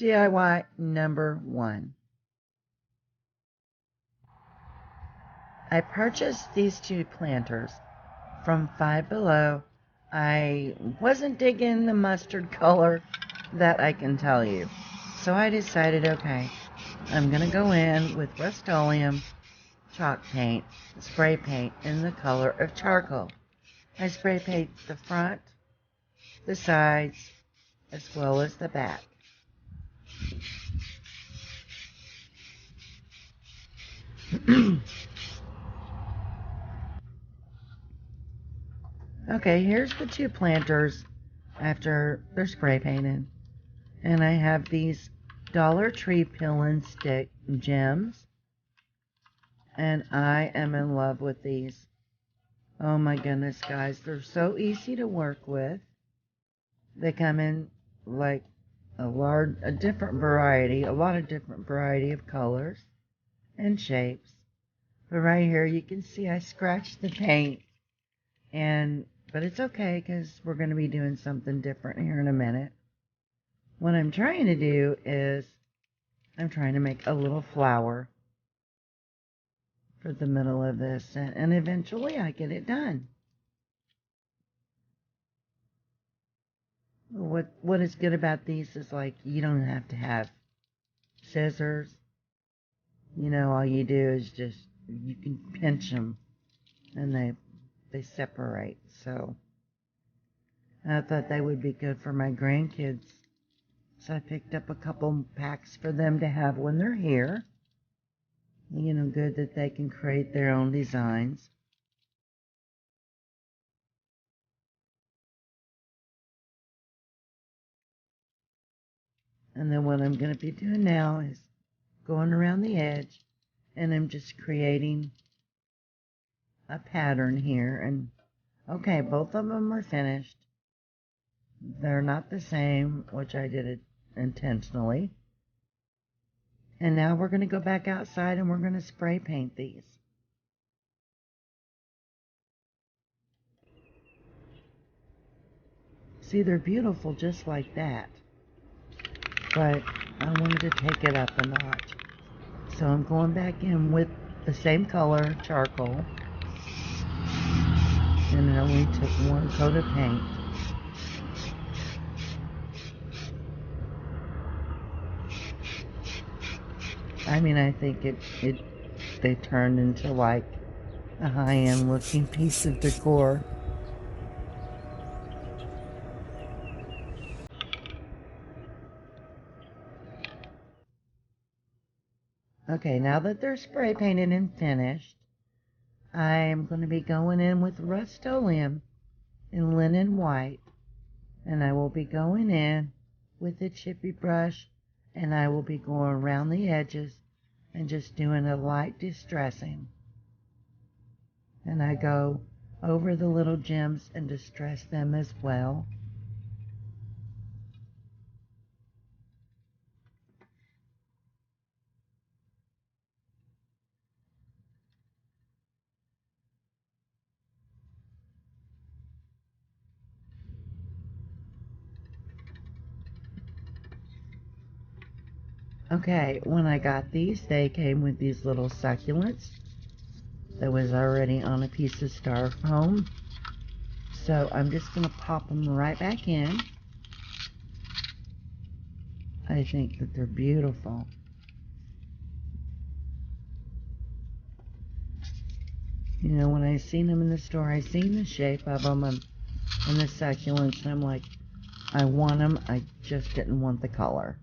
DIY number 1. I purchased these 2 planters from Five Below. I wasn't digging the mustard color, that I can tell you. So I decided, okay, I'm going to go in with Rust-Oleum chalk paint, spray paint in the color of charcoal. I spray paint the front, the sides, as well as the back. Okay, here's the 2 planters after they're spray painted. And I have these Dollar Tree Peel and Stick gems. And I am in love with these. Oh my goodness, guys. They're so easy to work with. They come in like a lot of different variety of colors and shapes. But right here you can see I scratched the paint. But it's okay because we're going to be doing something different here in a minute. What I'm trying to do is I'm trying to make a little flower for the middle of this, and eventually I get it done. What is good about these is, like, you don't have to have scissors. You know, all you do is just, you can pinch them and they separate. So I thought they would be good for my grandkids. So I picked up a couple packs for them to have when they're here. You know, good that they can create their own designs. And then what I'm going to be doing now is going around the edge, and I'm just creating a pattern here. And okay, both of them are finished. They're not the same, which I did it intentionally. And now we're going to go back outside and we're going to spray paint these. See, they're beautiful just like that. But I wanted to take it up a notch. So I'm going back in with the same color, charcoal. And I only took 1 coat of paint. I mean, I think they turned into like a high-end looking piece of decor. Okay, now that they're spray painted and finished, I'm going to be going in with Rust-Oleum in linen white. And I will be going in with a chippy brush, and I will be going around the edges and just doing a light distressing. And I go over the little gems and distress them as well. Okay, when I got these, they came with these little succulents that was already on a piece of styrofoam. So I'm just going to pop them right back in. I think that they're beautiful. You know, when I seen them in the store, I seen the shape of them and the succulents, and I'm like, I want them, I just didn't want the color.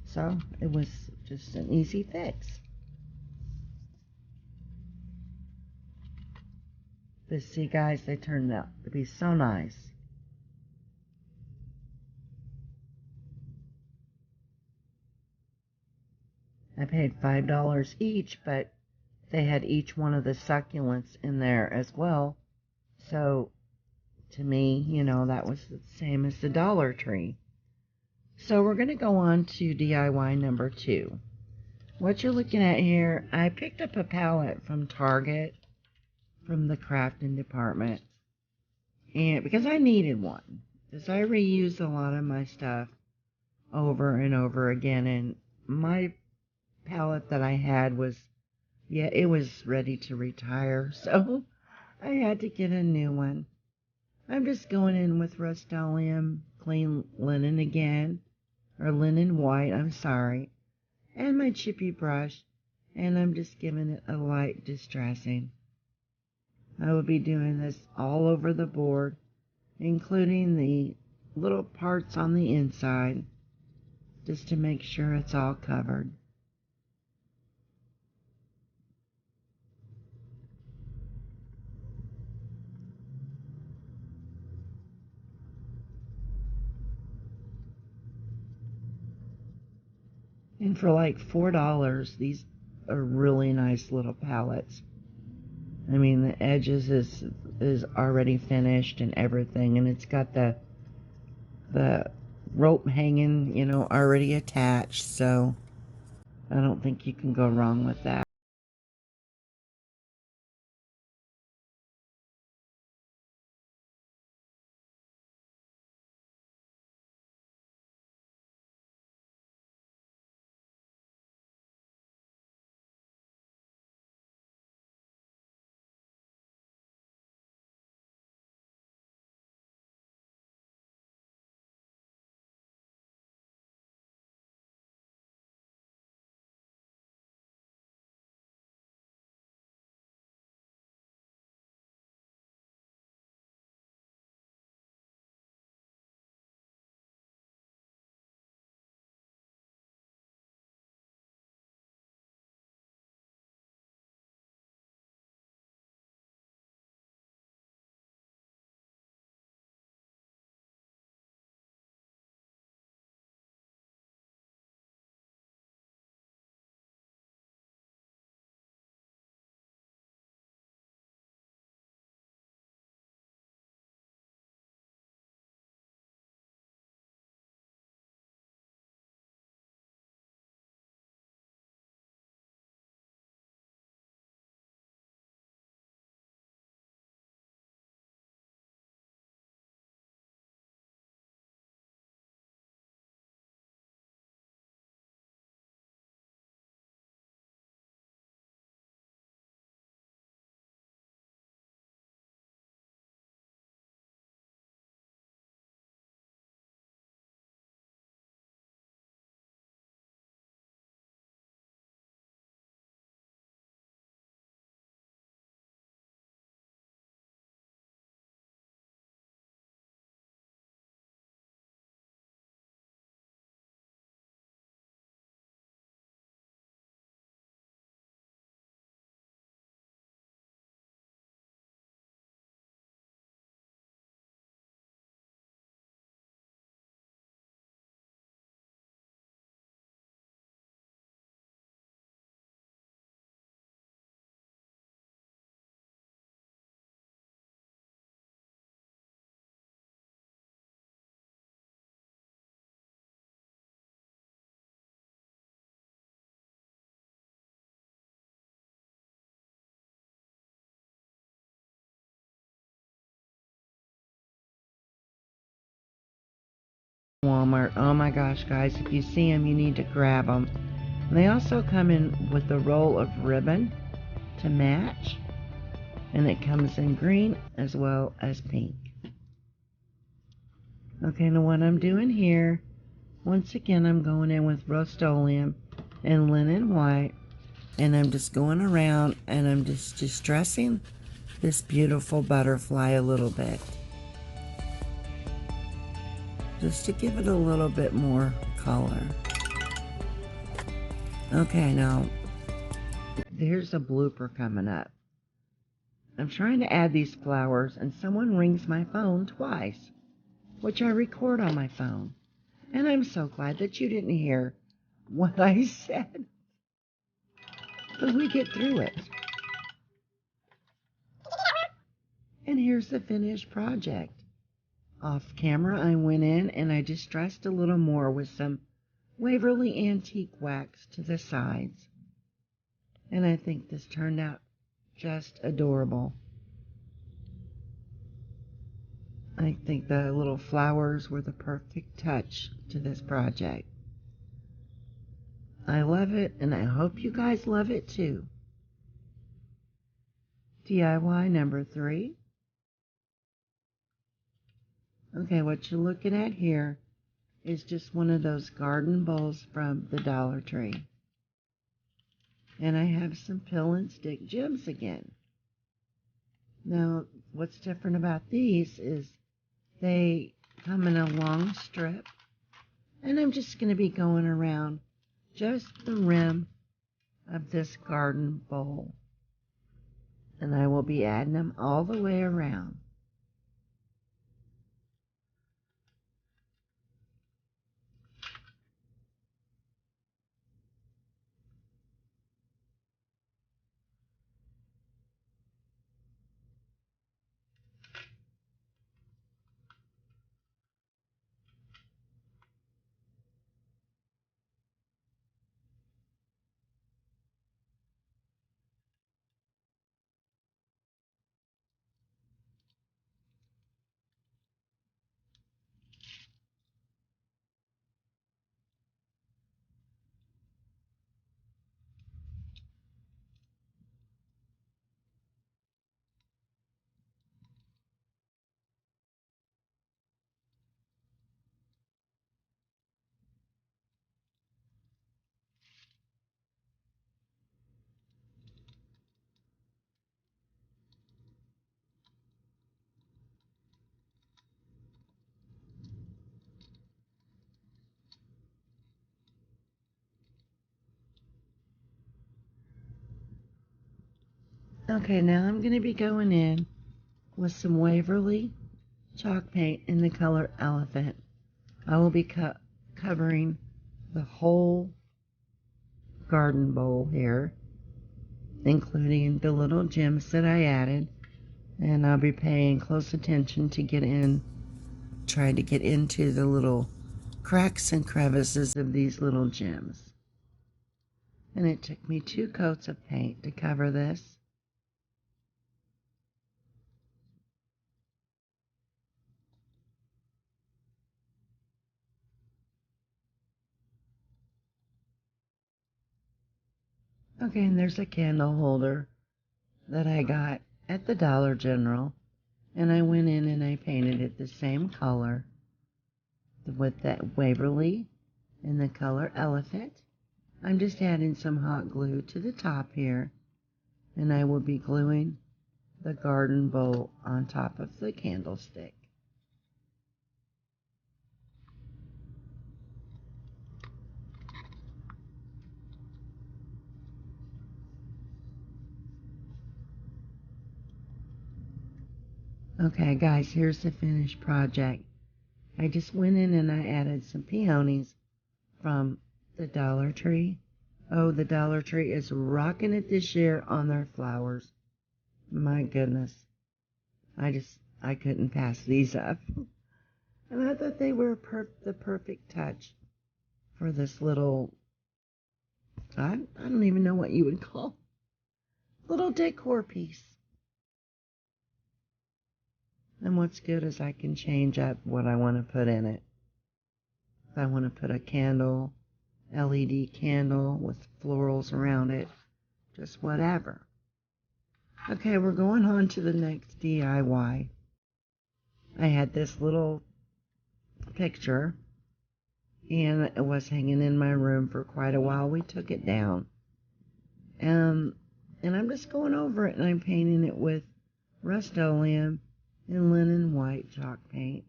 So it was just an easy fix. But see, guys, they turned out to be so nice. I paid $5 each, but they had each one of the succulents in there as well. So to me, you know, that was the same as the Dollar Tree. So we're going to go on to DIY number 2. What you're looking at here, I picked up a palette from Target, from the crafting department, and because I needed one, because I reuse a lot of my stuff, over and over again. And my palette that I had was, yeah, it was ready to retire. So I had to get a new one. I'm just going in with Rust-Oleum clean linen again, or linen white, I'm sorry, and my chippy brush, and I'm just giving it a light distressing. I will be doing this all over the board, including the little parts on the inside, just to make sure it's all covered. And for like $4, these are really nice little palettes. I mean, the edges is already finished and everything, and it's got the rope hanging, you know, already attached, so I don't think you can go wrong with that. Walmart. Oh my gosh, guys, if you see them, you need to grab them. They also come in with a roll of ribbon to match, and it comes in green as well as pink. Okay, now what I'm doing here, once again, I'm going in with Rust-Oleum and linen white, and I'm just going around and I'm just distressing this beautiful butterfly a little bit, just to give it a little bit more color. Okay, now there's a blooper coming up. I'm trying to add these flowers and someone rings my phone twice, which I record on my phone. And I'm so glad that you didn't hear what I said, because we get through it. And here's the finished project. Off camera, I went in and I distressed a little more with some Waverly Antique wax to the sides. And I think this turned out just adorable. I think the little flowers were the perfect touch to this project. I love it, and I hope you guys love it too. DIY number 3. Okay, what you're looking at here is just one of those garden bowls from the Dollar Tree. And I have some pill and stick gems again. Now, what's different about these is they come in a long strip, and I'm just going to be going around just the rim of this garden bowl. And I will be adding them all the way around. Okay, now I'm going to be going in with some Waverly chalk paint in the color Elephant. I will be covering the whole garden bowl here, including the little gems that I added, and I'll be paying close attention to try to get into the little cracks and crevices of these little gems. And it took me 2 coats of paint to cover this. Okay, and there's a candle holder that I got at the Dollar General, and I went in and I painted it the same color with that Waverly in the color Elephant. I'm just adding some hot glue to the top here, and I will be gluing the garden bowl on top of the candlestick. Okay guys, here's the finished project. I just went in and I added some peonies from the Dollar Tree. Oh, the Dollar Tree is rocking it this year on their flowers. My goodness. I couldn't pass these up. And I thought they were the perfect touch for this little, I don't even know what you would call, little decor piece. And what's good is I can change up what I want to put in it. If I want to put a candle, LED candle with florals around it, just whatever. Okay, we're going on to the next DIY. I had this little picture, and it was hanging in my room for quite a while. We took it down. And I'm just going over it, and I'm painting it with Rust-Oleum and linen white chalk paint.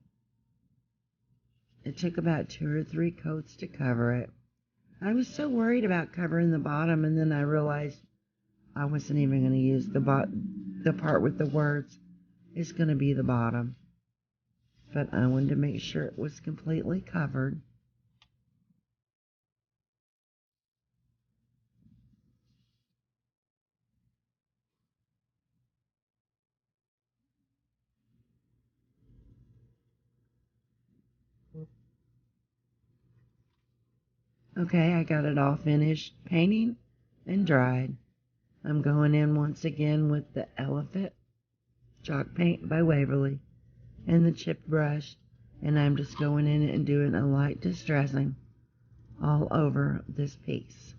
It took about 2 or 3 coats to cover it. I was so worried about covering the bottom, and then I realized I wasn't even going to use the part with the words. It's going to be the bottom. But I wanted to make sure it was completely covered. Okay, I got it all finished painting and dried. I'm going in once again with the Elephant chalk paint by Waverly and the chipped brush, and I'm just going in and doing a light distressing all over this piece.